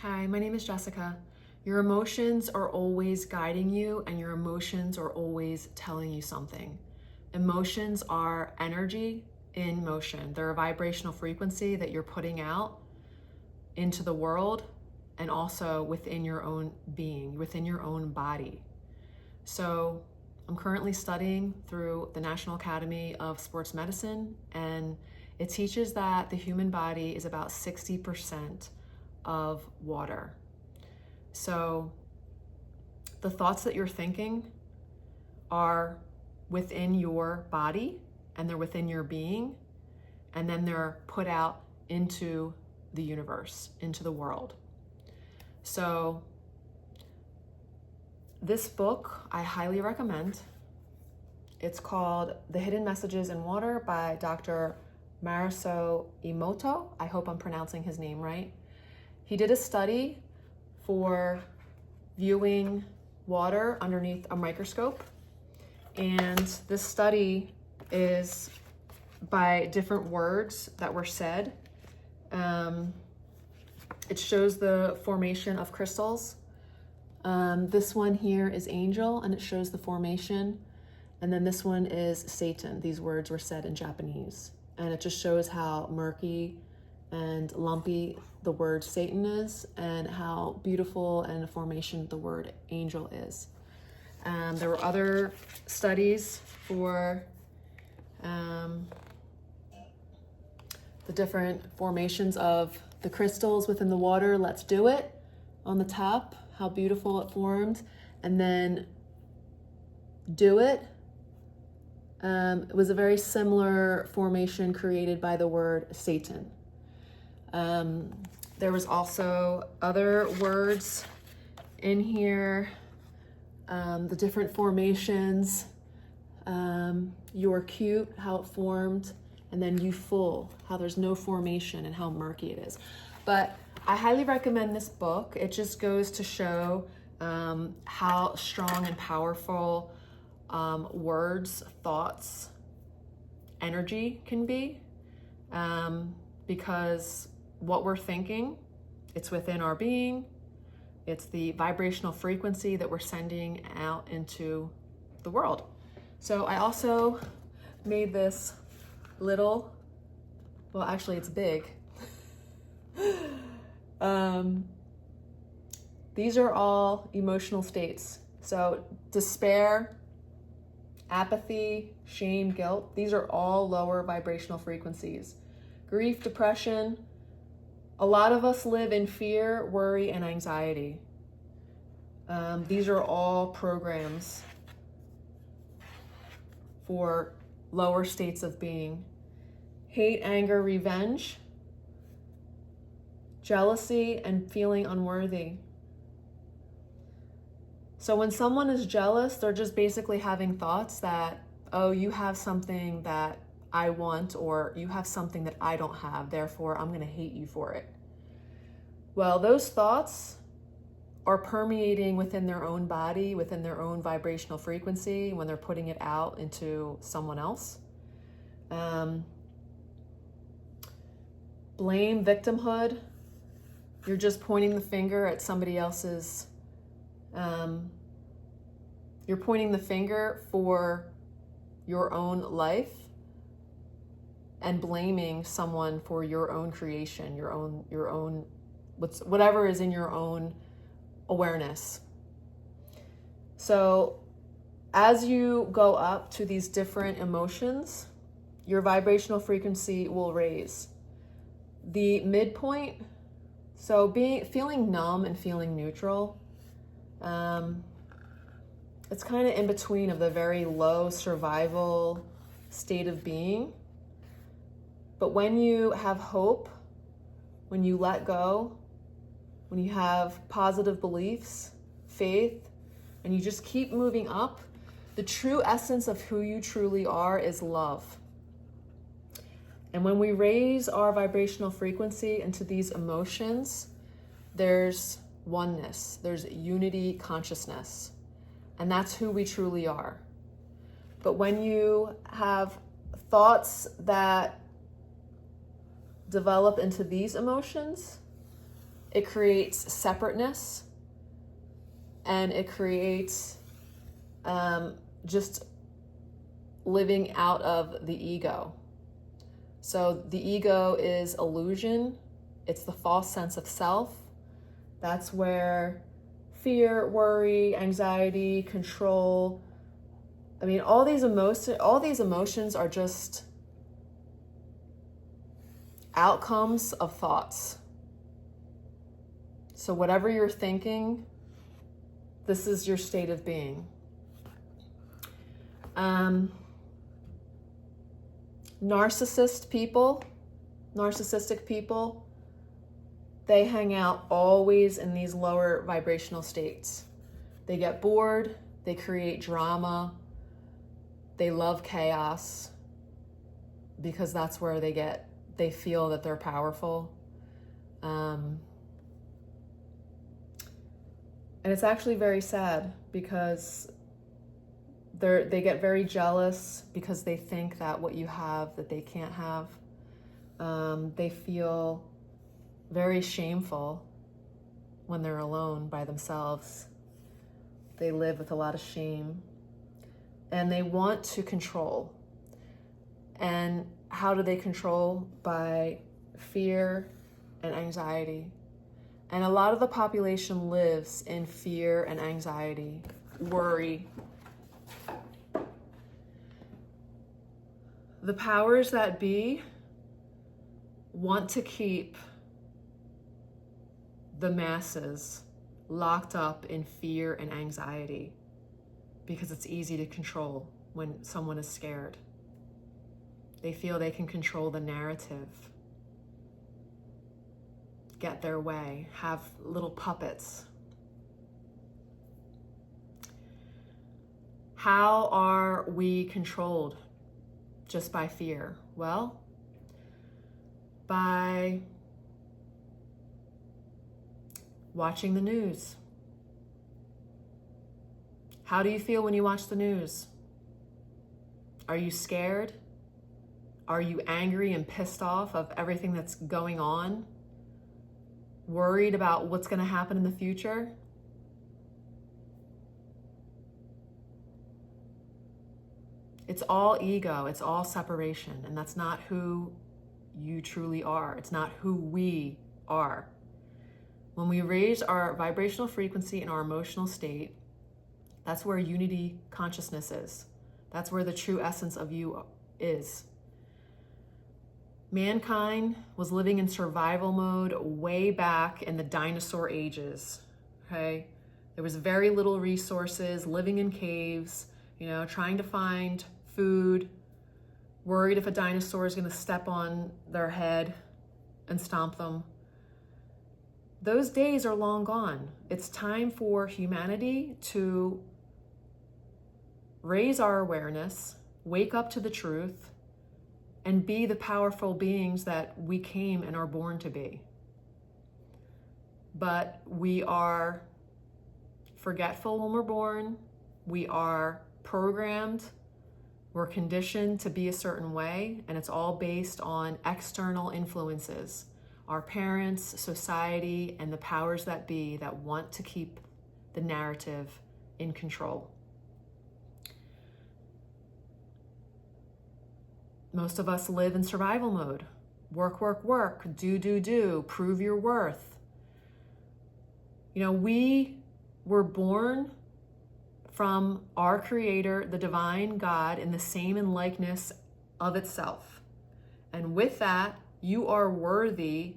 Hi, my name is Jessica. Your emotions are always guiding you, and your emotions are always telling you something. Emotions are energy in motion. They're a vibrational frequency that you're putting out into the world and also within your own being, within your own body. So I'm currently studying through the National Academy of Sports Medicine, and it teaches that the human body is about 60% of water. So the thoughts that you're thinking are within your body and they're within your being, and then they're put out into the universe, into the world. So this book I highly recommend. It's called The Hidden Messages in Water by Dr. Masaru Emoto. I hope I'm pronouncing his name right. He did a study for viewing water underneath a microscope, and this study is by different words that were said. It shows the formation of crystals. This one here is angel, and it shows the formation. And then this one is Satan. These words were said in Japanese. And it just shows how murky and lumpy the word Satan is, and how beautiful and a formation the word angel is. There were other studies for the different formations of the crystals within the water. Let's do it on the top, how beautiful it formed. And then do it. It was a very similar formation created by the word Satan. There was also other words in here, the different formations, you're cute, how it formed, and then you full, how there's no formation and how murky it is. But I highly recommend this book. It just goes to show how strong and powerful words, thoughts, energy can be, because what we're thinking, it's within our being. It's the vibrational frequency that we're sending out into the world. So I also made this little, well, actually it's big. These are all emotional states. So despair, apathy, shame, guilt, these are all lower vibrational frequencies. Grief, depression, a lot of us live in fear, worry, and anxiety. These are all programs for lower states of being. Hate, anger, revenge, jealousy, and feeling unworthy. So when someone is jealous, they're just basically having thoughts that, oh, you have something that I want, or you have something that I don't have, therefore I'm going to hate you for it. Well, those thoughts are permeating within their own body, within their own vibrational frequency when they're putting it out into someone else. Blame, victimhood, you're just pointing the finger at somebody else's, you're pointing the finger for your own life and blaming someone for your own creation, your own whatever is in your own awareness. So as you go up to these different emotions, your vibrational frequency will raise. The midpoint, so feeling numb and feeling neutral, it's kind of in between of the very low survival state of being. But when you have hope, when you let go, when you have positive beliefs, faith, and you just keep moving up, the true essence of who you truly are is love. And when we raise our vibrational frequency into these emotions, there's oneness, there's unity consciousness, and that's who we truly are. But when you have thoughts that develop into these emotions, it creates separateness, and it creates just living out of the ego. So the ego is illusion. It's the false sense of self. That's where fear, worry, anxiety, control, I mean, all these emotions are just outcomes of thoughts. So whatever you're thinking, this is your state of being. Narcissistic people, they hang out always in these lower vibrational states. They get bored, they create drama, they love chaos, because that's where they feel that they're powerful. And it's actually very sad, because they get very jealous because they think that what you have that they can't have. They feel very shameful when they're alone by themselves. They live with a lot of shame, and they want to control. And how do they control? By fear and anxiety. And a lot of the population lives in fear and anxiety, worry. The powers that be want to keep the masses locked up in fear and anxiety, because it's easy to control when someone is scared. They feel they can control the narrative, get their way, have little puppets. How are we controlled? Just by fear? Well, by watching the news. How do you feel when you watch the news? Are you scared? Are you angry and pissed off of everything that's going on? Worried about what's going to happen in the future? It's all ego, it's all separation, and that's not who you truly are. It's not who we are. When we raise our vibrational frequency and our emotional state, that's where unity consciousness is. That's where the true essence of you is. Mankind was living in survival mode way back in the dinosaur ages, okay? There was very little resources, living in caves, trying to find food, worried if a dinosaur is going to step on their head and stomp them. Those days are long gone. It's time for humanity to raise our awareness, wake up to the truth, and be the powerful beings that we came and are born to be. But we are forgetful when we're born. We are programmed. We're conditioned to be a certain way, and it's all based on external influences. Our parents, society, and the powers that be that want to keep the narrative in control. Most of us live in survival mode. Work, work, work, do, prove your worth. We were born from our Creator, the divine God, in the same and likeness of itself. And with that, you are worthy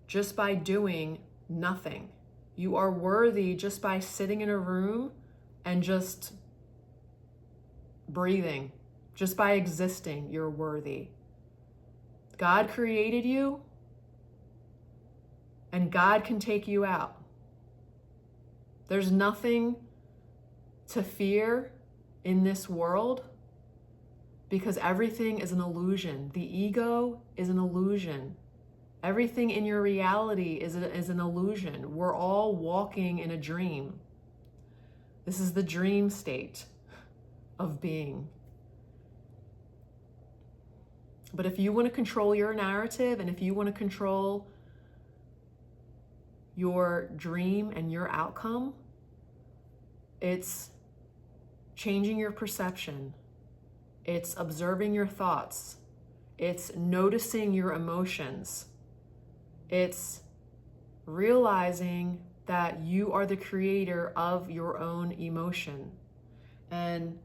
just by doing nothing. You are worthy just by sitting in a room and just breathing. Just by existing, you're worthy. God created you, and God can take you out. There's nothing to fear in this world, because everything is an illusion. The ego is an illusion. Everything in your reality is an illusion. We're all walking in a dream. This is the dream state of being. But if you want to control your narrative, and if you want to control your dream and your outcome, it's changing your perception. It's observing your thoughts. It's noticing your emotions. It's realizing that you are the creator of your own emotion. And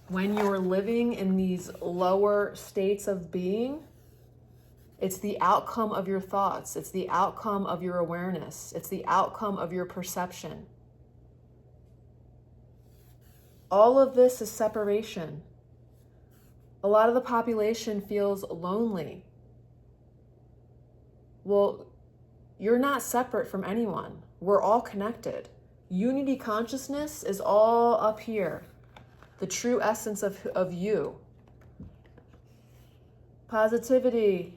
when you're living in these lower states of being, it's the outcome of your thoughts. It's the outcome of your awareness. It's the outcome of your perception. All of this is separation. A lot of the population feels lonely. Well, you're not separate from anyone. We're all connected. Unity consciousness is all up here. The true essence of you. Positivity,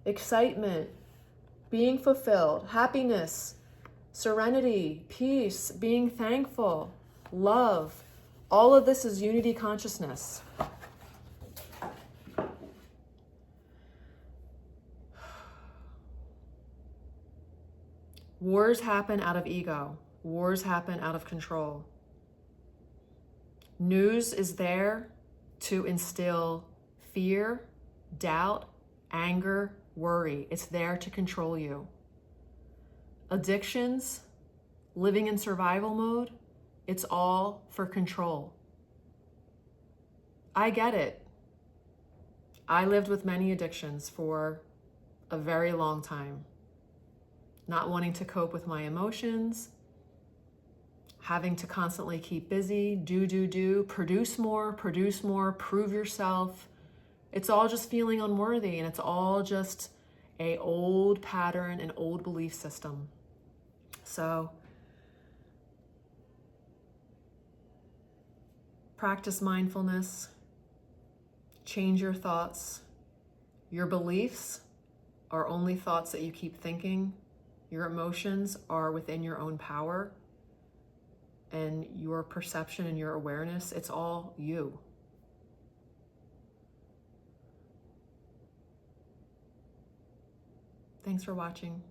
excitement, being fulfilled, happiness, serenity, peace, being thankful, love. All of this is unity consciousness. Wars happen out of ego. Wars happen out of control. News is there to instill fear, doubt, anger, worry. It's there to control you. Addictions, living in survival mode, it's all for control. I get it. I lived with many addictions for a very long time. Not wanting to cope with my emotions, having to constantly keep busy, do, produce more, prove yourself. It's all just feeling unworthy, and it's all just an old pattern, an old belief system. So practice mindfulness, change your thoughts. Your beliefs are only thoughts that you keep thinking. Your emotions are within your own power, and your perception and your awareness, it's all you. Thanks for watching.